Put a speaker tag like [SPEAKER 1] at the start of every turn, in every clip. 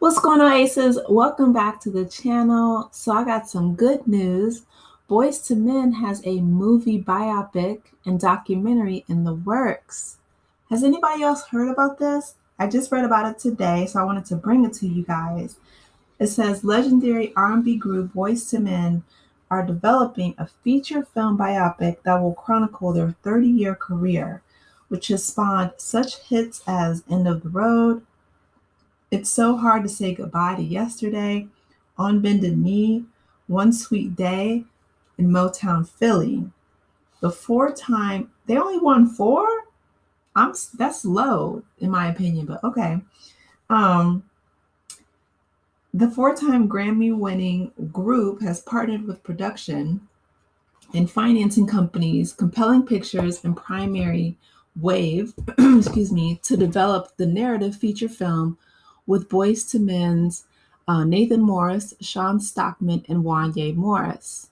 [SPEAKER 1] What's going on, Aces? Welcome back to the channel. So I got some good news. Boys to Men has a movie biopic and documentary in the works. Has anybody else heard about this? I just read about it today, so I wanted to bring it to you guys. It says legendary R&B group Boys to Men are developing a feature film biopic that will chronicle their 30-year career, which has spawned such hits as End of the Road, It's So Hard to Say Goodbye to Yesterday, On Bended Knee, One Sweet Day, in Motown Philly. The four-time, they only won four? That's low in my opinion, but okay. Um, the four-time Grammy-winning group has partnered with production and financing companies, Compelling Pictures and Primary Wave, excuse me, to develop the narrative feature film with Boyz II Men's Nathan Morris, Sean Stockman, and Wanye Morris,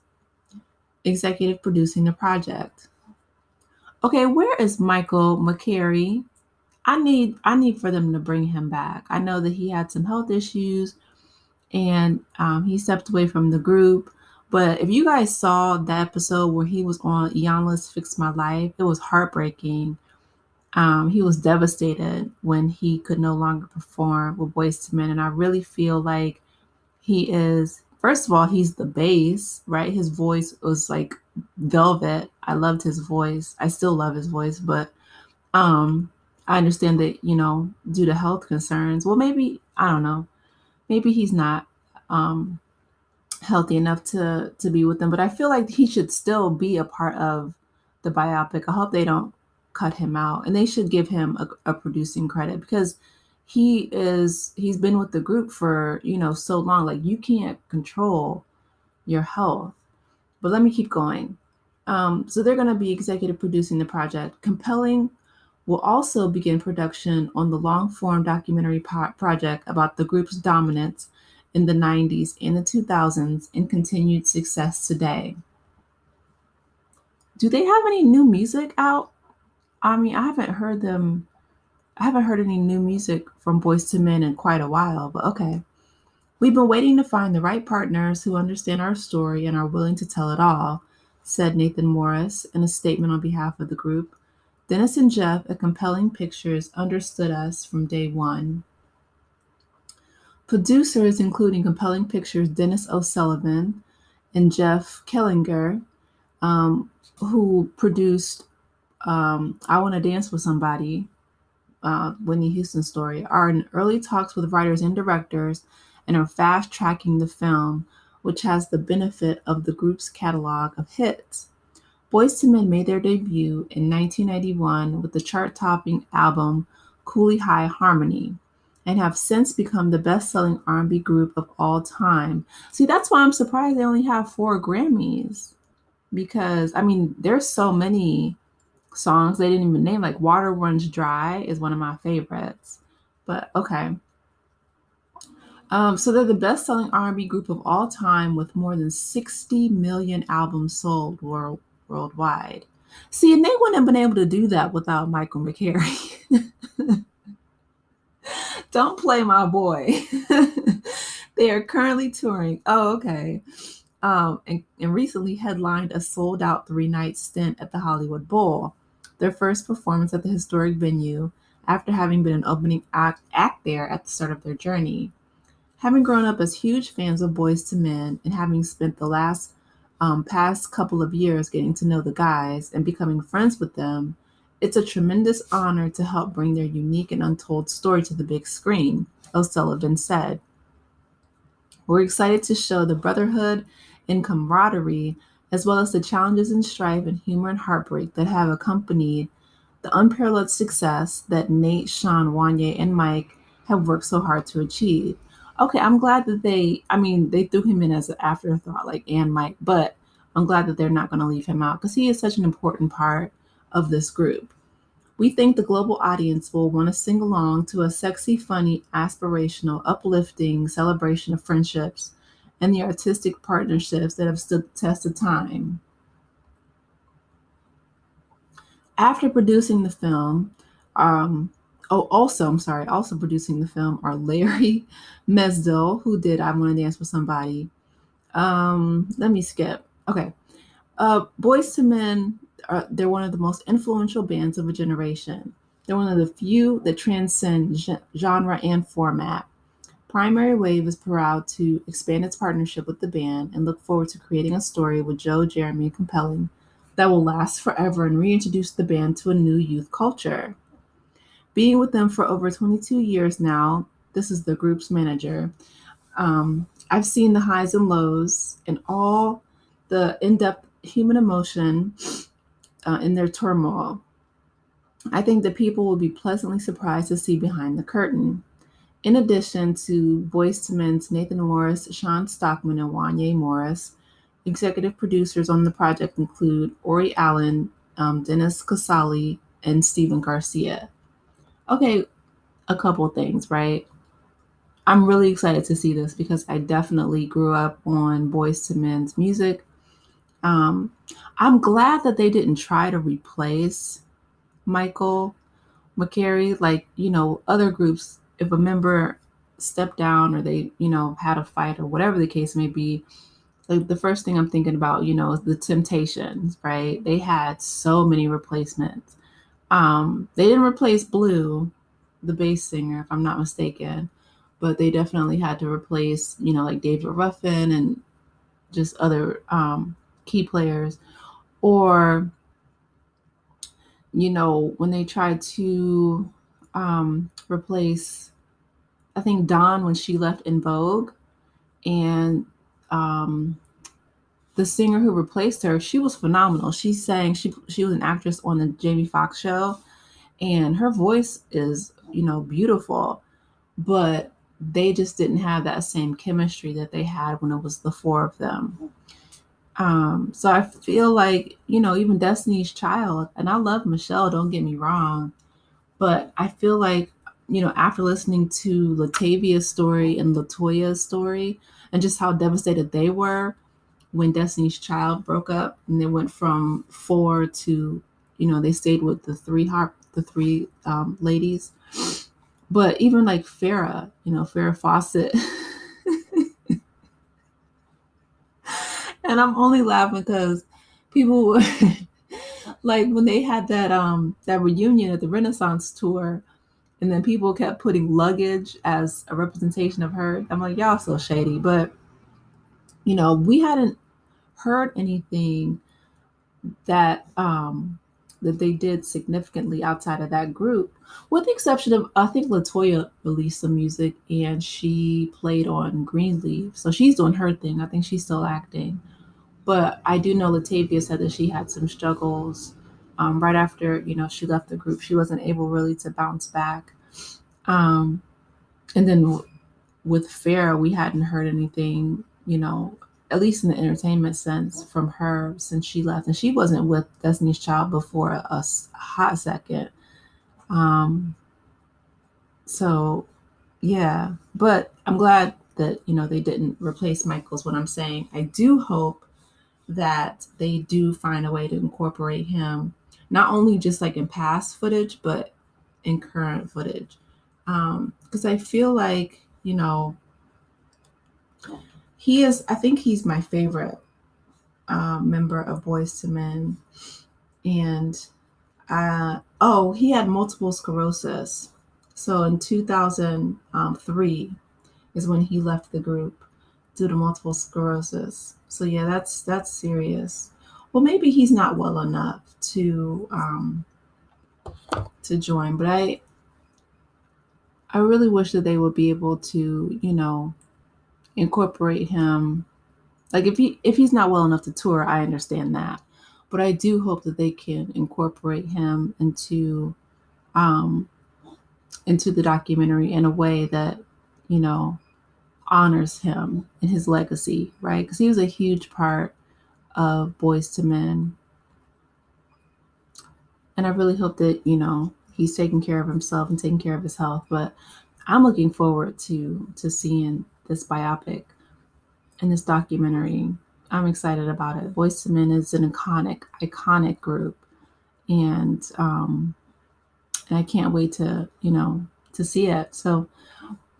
[SPEAKER 1] executive producing the project. Okay, where is Michael McCary? I need for them to bring him back. I know that he had some health issues and he stepped away from the group. But if you guys saw the episode where he was on Iyanla's Fix My Life, it was heartbreaking. He was devastated when he could no longer perform with Boyz II Men, and I really feel like he is. First of all, he's the bass, right? His voice was like velvet. I loved his voice. I still love his voice, but um, I understand that due to health concerns. Well, maybe I don't know. Maybe he's not um, healthy enough to be with them, but I feel like he should still be a part of the biopic. I hope they don't cut him out, and they should give him a producing credit because he's been with the group for so long. Like you can't control your health. But let me keep going. So they're going to be executive producing the project. Compelling will also begin production on the long form documentary project about the group's dominance in the 90s and the 2000s and continued success today. Do they have any new music out? I mean, I haven't heard any new music from Boyz II Men in quite a while, but okay. We've been waiting to find the right partners who understand our story and are willing to tell it all, said Nathan Morris in a statement on behalf of the group. Dennis and Jeff at Compelling Pictures understood us from day one. Producers, including Compelling Pictures' Dennis O'Sullivan and Jeff Kellinger, who produced I Want to Dance with Somebody, Whitney Houston story, are in early talks with writers and directors and are fast tracking the film, which has the benefit of the group's catalog of hits. Boyz II Men made their debut in 1991 with the chart-topping album Coolie High Harmony and have since become the best-selling R&B group of all time. See, that's why I'm surprised they only have 4 Grammys because I mean, there's so many songs they didn't even name, like Water Runs Dry is one of my favorites. But okay. So they're the best-selling R&B group of all time with more than 60 million albums sold worldwide. See, and they wouldn't have been able to do that without Michael McCary. Don't play my boy. They are currently touring. Oh, okay. And recently headlined a sold-out 3-night stint at the Hollywood Bowl, their first performance at the historic venue after having been an opening act there at the start of their journey. Having grown up as huge fans of Boyz II Men and having spent the past couple of years getting to know the guys and becoming friends with them, it's a tremendous honor to help bring their unique and untold story to the big screen, O'Sullivan said. We're excited to show the brotherhood and camaraderie, as well as the challenges and strife and humor and heartbreak that have accompanied the unparalleled success that Nate, Sean, Wanye, and Mike have worked so hard to achieve. Okay, I'm glad that they threw him in as an afterthought, like and Mike, but I'm glad that they're not going to leave him out because he is such an important part of this group. We think the global audience will want to sing along to a sexy, funny, aspirational, uplifting celebration of friendships and the artistic partnerships that have stood the test of time. After producing the film, um, Oh, also, I'm sorry, also producing the film are Larry Mesdell, who did I Want to Dance with Somebody. Let me skip. Okay. Boyz II Men, they're one of the most influential bands of a generation. They're one of the few that transcend genre and format. Primary Wave is proud to expand its partnership with the band and look forward to creating a story with Joe, Jeremy, and Compelling that will last forever and reintroduce the band to a new youth culture. Being with them for over 22 years now, this is the group's manager. I've seen the highs and lows and all the in depth human emotion in their turmoil. I think that people will be pleasantly surprised to see behind the curtain. In addition to Boyz II Men's Nathan Morris, Sean Stockman, and Wanye Morris, executive producers on the project include Ori Allen, Dennis Casali, and Steven Garcia. Okay, a couple things, right? I'm really excited to see this because I definitely grew up on Boyz II Men's music. Um, I'm glad that they didn't try to replace Michael McCary, like, other groups, if a member stepped down or they, had a fight or whatever the case may be, like the first thing I'm thinking about, is the Temptations, right? They had so many replacements. They didn't replace Blue, the bass singer, if I'm not mistaken, but they definitely had to replace, like David Ruffin and just other key players. Or when they tried to replace, I think Dawn when she left In Vogue, and um, the singer who replaced her, she was phenomenal. She sang, she was an actress on the Jamie Foxx show, and her voice is, beautiful, but they just didn't have that same chemistry that they had when it was the four of them. So I feel like, even Destiny's Child, and I love Michelle, don't get me wrong, but I feel like, after listening to Latavia's story and Latoya's story and just how devastated they were when Destiny's Child broke up and they went from four to, they stayed with the three ladies. But even like Farrah, Farrah Fawcett, and I'm only laughing because people were like when they had that reunion at the Renaissance tour, and then people kept putting luggage as a representation of her. I'm like, y'all so shady. But we hadn't heard anything that that they did significantly outside of that group, with the exception of I think Latoya released some music and she played on Greenleaf, so she's doing her thing. I think she's still acting, but I do know Latavia said that she had some struggles right after she left the group. She wasn't able really to bounce back, um, and then with Farrah, we hadn't heard anything, at least in the entertainment sense, from her since she left. And she wasn't with Destiny's Child before a hot second. Um, so, yeah. But I'm glad that, they didn't replace Michael's what I'm saying. I do hope that they do find a way to incorporate him, not only just like in past footage, but in current footage. Because I feel like, I think he's my favorite member of Boyz II Men. And he had multiple sclerosis. So in 2003 is when he left the group due to multiple sclerosis. So yeah, that's serious. Well, maybe he's not well enough to join, but I really wish that they would be able to, incorporate him. Like if he's not well enough to tour, I understand that. But I do hope that they can incorporate him um into the documentary in a way that, you know, honors him and his legacy, right? Because he was a huge part of Boys to Men. And I really hope that, he's taking care of himself and taking care of his health. But I'm looking forward to seeing this biopic and this documentary. I'm excited about it. Boyz II Men is an iconic group, and and I can't wait to, to see it. So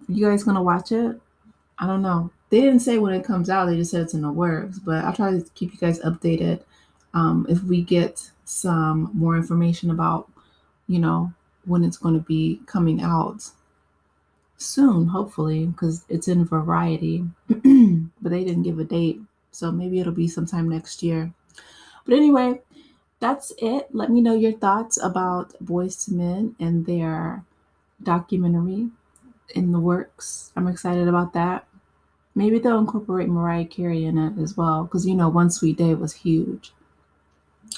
[SPEAKER 1] you guys gonna watch it? I don't know. They didn't say when it comes out. They just said it's in the works. But I'll try to keep you guys updated if we get some more information about, you know, when it's going to be coming out soon, hopefully, because it's in Variety. But they didn't give a date. So maybe it'll be sometime next year. But anyway, that's it. Let me know your thoughts about Boys to Men and their documentary in the works. I'm excited about that. Maybe they'll incorporate Mariah Carey in it as well, because One Sweet Day was huge.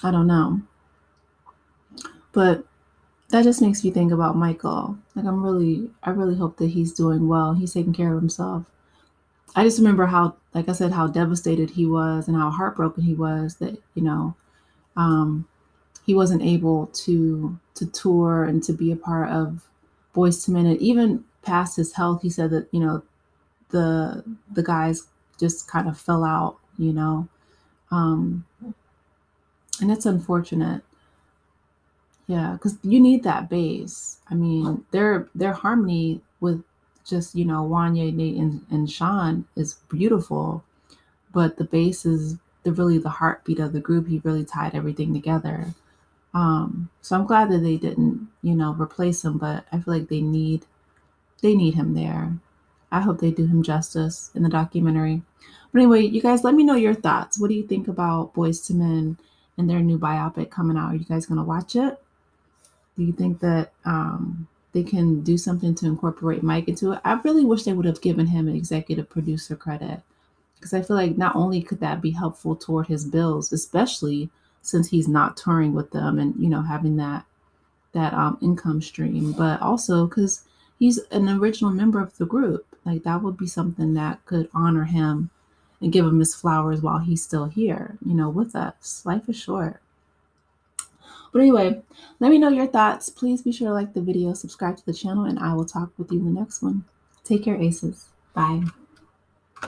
[SPEAKER 1] I don't know, but that just makes me think about Michael. Like I really hope that he's doing well. He's taking care of himself. I just remember how, like I said, how devastated he was and how heartbroken he was that um, he wasn't able to tour and to be a part of Boys to Men, and even past his health. He said that the guys just kind of fell out. Um, and it's unfortunate. Yeah, because you need that bass. I mean, their harmony with just Wanya, Nate, and Sean is beautiful, but the bass is really the heartbeat of the group. He really tied everything together. So I'm glad that they didn't replace him, but I feel like they need him there. I hope they do him justice in the documentary. But anyway, you guys, let me know your thoughts. What do you think about Boys to Men and their new biopic coming out? Are you guys gonna watch it? Do you think that they can do something to incorporate Mike into it? I really wish they would have given him an executive producer credit, because I feel like not only could that be helpful toward his bills, especially since he's not touring with them and having that income stream, but also because he's an original member of the group. Like that would be something that could honor him and give him his flowers while he's still here, with us. Life is short. But anyway, let me know your thoughts. Please be sure to like the video, subscribe to the channel, and I will talk with you in the next one. Take care, Aces. Bye.